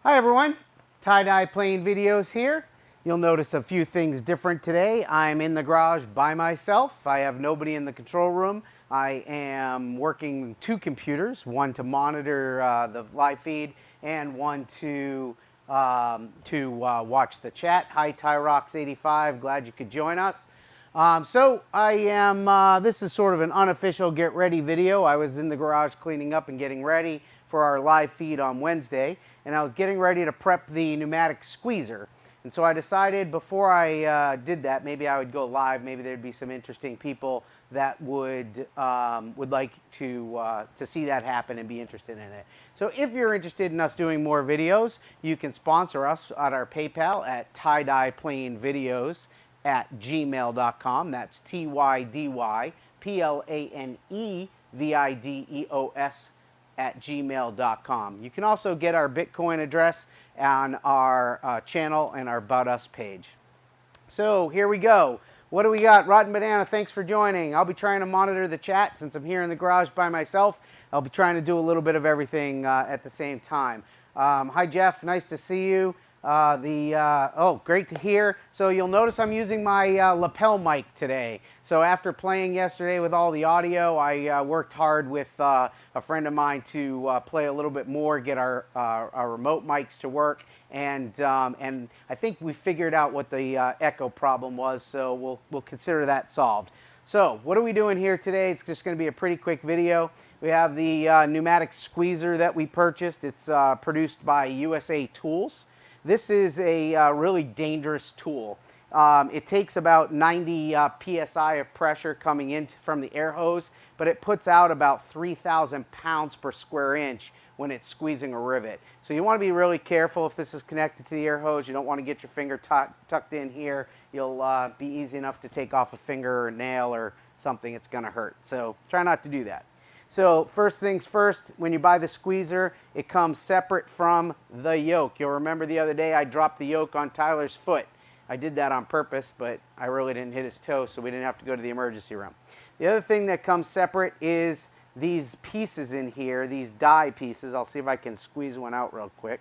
Hi everyone, Tie-Dye Plane Videos here. You'll notice a few things different today. I'm in the garage by myself. I have nobody in the control room. I am working two computers, one to monitor the live feed and one to watch the chat. Hi Tyrox85, glad you could join us. This is sort of an unofficial get ready video. I was in the garage cleaning up and getting ready for our live feed on Wednesday, and I was getting ready to prep the pneumatic squeezer. And so I decided before I did that, maybe I would go live. Maybe there'd be some interesting people that would like to see that happen and be interested in it. So if you're interested in us doing more videos, you can sponsor us at our PayPal at tydyeplanevideos@gmail.com. That's TYDYPLANEVIDEOS at gmail.com. You can also get our Bitcoin address on our channel and our About Us page. So here we go. What do we got? Rotten Banana, thanks for joining. I'll be trying to monitor the chat since I'm here in the garage by myself. I'll be trying to do a little bit of everything at the same time. Hi Jeff, nice to see you. Great to hear. So you'll notice I'm using my lapel mic today. So after playing yesterday with all the audio, I worked hard with a friend of mine to play a little bit more, get our remote mics to work, and I think we figured out what the echo problem was. So we'll consider that solved. So what are we doing here today? It's just going to be a pretty quick video. We have the pneumatic squeezer that we purchased. It's produced by USA Tools. This is a really dangerous tool. It takes about 90 psi of pressure coming in from the air hose, but it puts out about 3,000 pounds per square inch when it's squeezing a rivet. So you want to be really careful if this is connected to the air hose. You don't want to get your finger tucked in here. You'll be easy enough to take off a finger or a nail or something. It's going to hurt. So try not to do that. So first things first, when you buy the squeezer, it comes separate from the yoke. You'll remember the other day I dropped the yoke on Tyler's foot. I did that on purpose, but I really didn't hit his toe, so we didn't have to go to the emergency room. The other thing that comes separate is these pieces in here, these die pieces. I'll see if I can squeeze one out real quick.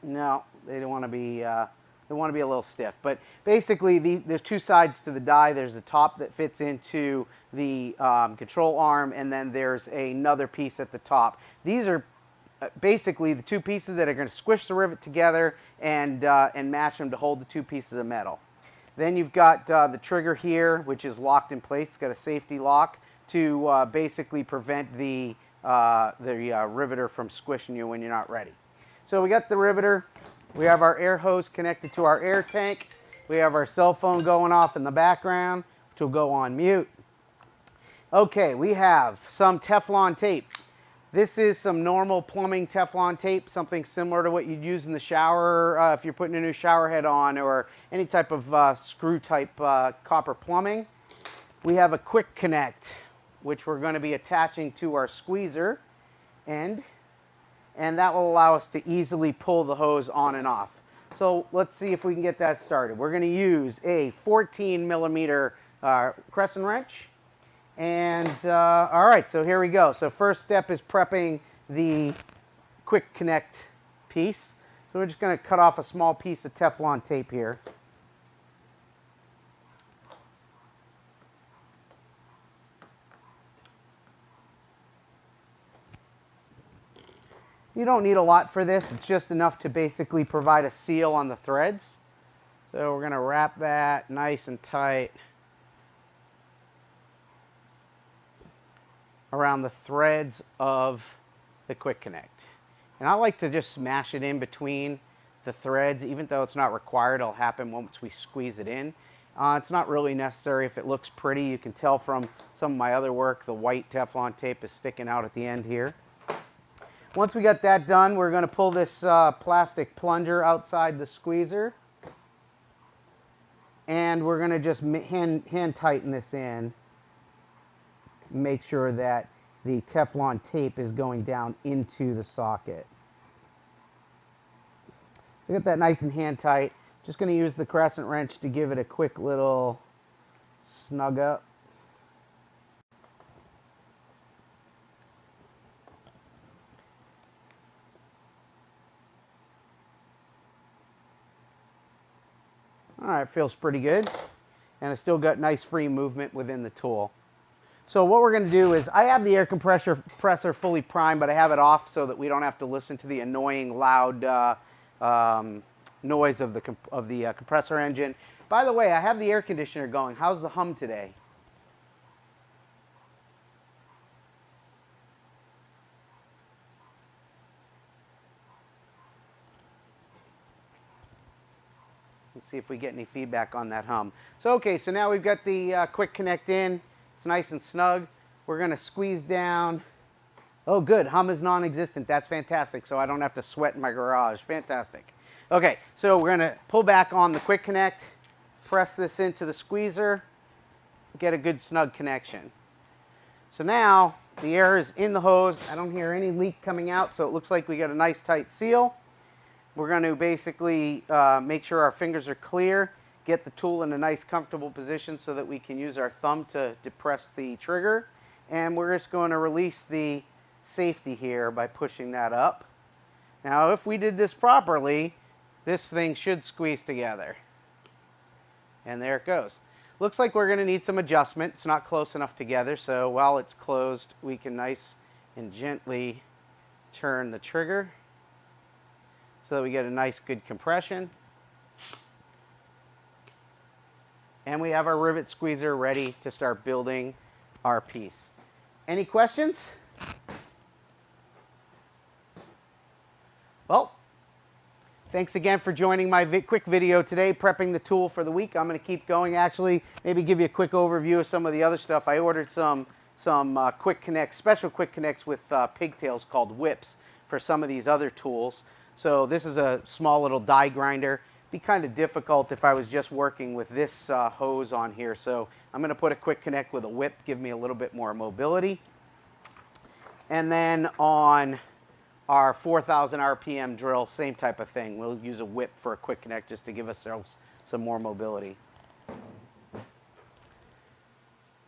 No, they don't want to be... they want to be a little stiff, but basically there's two sides to the die. There's the top that fits into the control arm, and then there's another piece at the top. These are basically the two pieces that are going to squish the rivet together and match them to hold the two pieces of metal. Then you've got the trigger here, which is locked in place. It's got a safety lock to basically prevent the riveter from squishing you when you're not ready. So we got the riveter. We have our air hose connected to our air tank. We have our cell phone going off in the background, which will go on mute. Okay, we have some Teflon tape. This is some normal plumbing Teflon tape, something similar to what you'd use in the shower if you're putting a new shower head on, or any type of screw type copper plumbing. We have a quick connect, which we're going to be attaching to our squeezer end. And that will allow us to easily pull the hose on and off. So let's see if we can get that started. We're going to use a 14 millimeter crescent wrench. And all right, so here we go. So first step is prepping the quick connect piece. So we're just going to cut off a small piece of Teflon tape here. You don't need a lot for this. It's just enough to basically provide a seal on the threads. So we're going to wrap that nice and tight around the threads of the quick connect. And I like to just smash it in between the threads. Even though it's not required, it'll happen once we squeeze it in. It's not really necessary if it looks pretty. You can tell from some of my other work, the white Teflon tape is sticking out at the end here. Once we got that done, we're going to pull this plastic plunger outside the squeezer. And we're going to just hand tighten this in. Make sure that the Teflon tape is going down into the socket. So get that nice and hand tight. Just going to use the crescent wrench to give it a quick little snug up. feels pretty good. And it's still got nice free movement within the tool. So what we're going to do is, I have the air compressor fully primed, but I have it off so that we don't have to listen to the annoying loud noise of the compressor engine. By the way, I have the air conditioner going. How's the hum today? Let's see if we get any feedback on that hum. So okay, so now we've got the quick connect in. It's nice and snug. We're going to squeeze down. Oh good, hum is non-existent. That's fantastic, so I don't have to sweat in my garage. Fantastic. Okay, so we're going to pull back on the quick connect, press this into the squeezer, get a good snug connection. So now the air is in the hose. I don't hear any leak coming out, so it looks like we got a nice tight seal. We're going to basically make sure our fingers are clear, get the tool in a nice comfortable position so that we can use our thumb to depress the trigger. And we're just going to release the safety here by pushing that up. Now if we did this properly, this thing should squeeze together. And there it goes. Looks like we're going to need some adjustment. It's not close enough together, so while it's closed, we can nice and gently turn the trigger so that we get a nice good compression. And we have our rivet squeezer ready to start building our piece. Any questions? Well, thanks again for joining my quick video today, prepping the tool for the week. I'm going to keep going. Actually, maybe give you a quick overview of some of the other stuff. I ordered some quick connects, special quick connects with pigtails called whips for some of these other tools. So this is a small little die grinder. It'd be kind of difficult if I was just working with this hose on here. So I'm going to put a quick connect with a whip, give me a little bit more mobility. And then on our 4,000 RPM drill, same type of thing. We'll use a whip for a quick connect just to give ourselves some more mobility.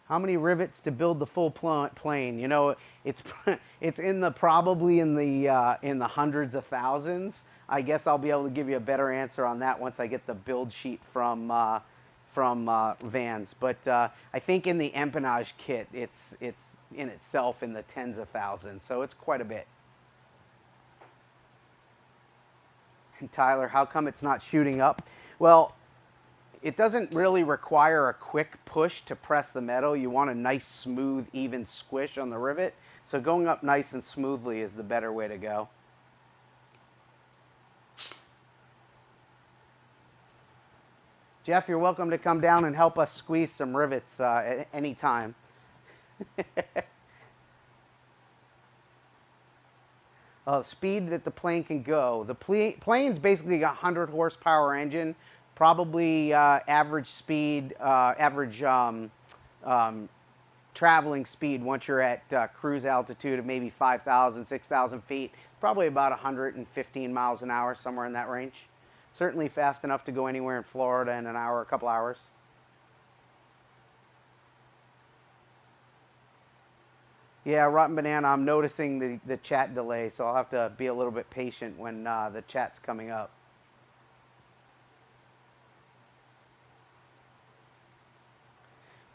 How many rivets to build the full plane? You know, it's probably in the hundreds of thousands. I guess I'll be able to give you a better answer on that once I get the build sheet from Vans. But I think in the empennage kit, it's in itself in the tens of thousands, so it's quite a bit. And Tyler, how come it's not shooting up? Well, it doesn't really require a quick push to press the metal. You want a nice, smooth, even squish on the rivet. So going up nice and smoothly is the better way to go. Jeff, you're welcome to come down and help us squeeze some rivets at any time. Speed that the plane can go. The plane's basically a 100 horsepower engine. Probably average speed, traveling speed once you're at cruise altitude of maybe 5,000, 6,000 feet. Probably about 115 miles an hour, somewhere in that range. Certainly fast enough to go anywhere in Florida in an hour, a couple hours. Yeah, Rotten Banana, I'm noticing the chat delay, so I'll have to be a little bit patient when the chat's coming up.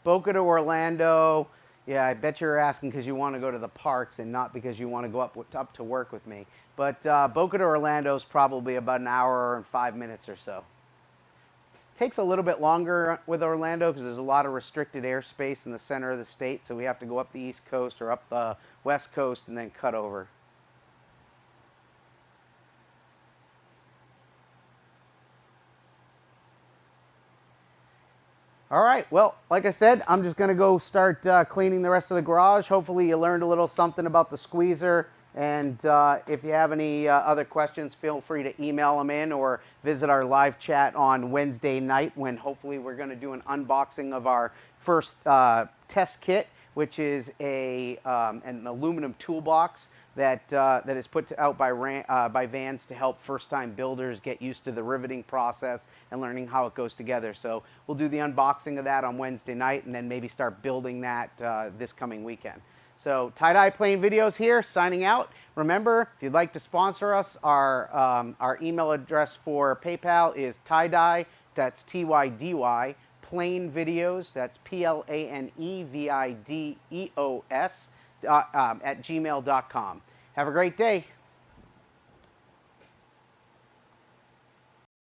Boca to Orlando. Yeah, I bet you're asking because you want to go to the parks and not because you want to go up to work with me. But Boca to Orlando is probably about an hour and 5 minutes or so. Takes a little bit longer with Orlando because there's a lot of restricted airspace in the center of the state, so we have to go up the East Coast or up the West Coast and then cut over. All right, well, like I said, I'm just going to go start cleaning the rest of the garage. Hopefully you learned a little something about the squeezer. And if you have any other questions, feel free to email them in or visit our live chat on Wednesday night when hopefully we're going to do an unboxing of our first test kit, which is an aluminum toolbox that is put out by Vans to help first-time builders get used to the riveting process and learning how it goes together. So we'll do the unboxing of that on Wednesday night and then maybe start building that this coming weekend. So Tie-Dye Plane Videos here, signing out. Remember, if you'd like to sponsor us, our email address for PayPal is tiedye that's Tydy, Plain Videos, that's PLANEVIDEOS, at gmail.com. Have a great day.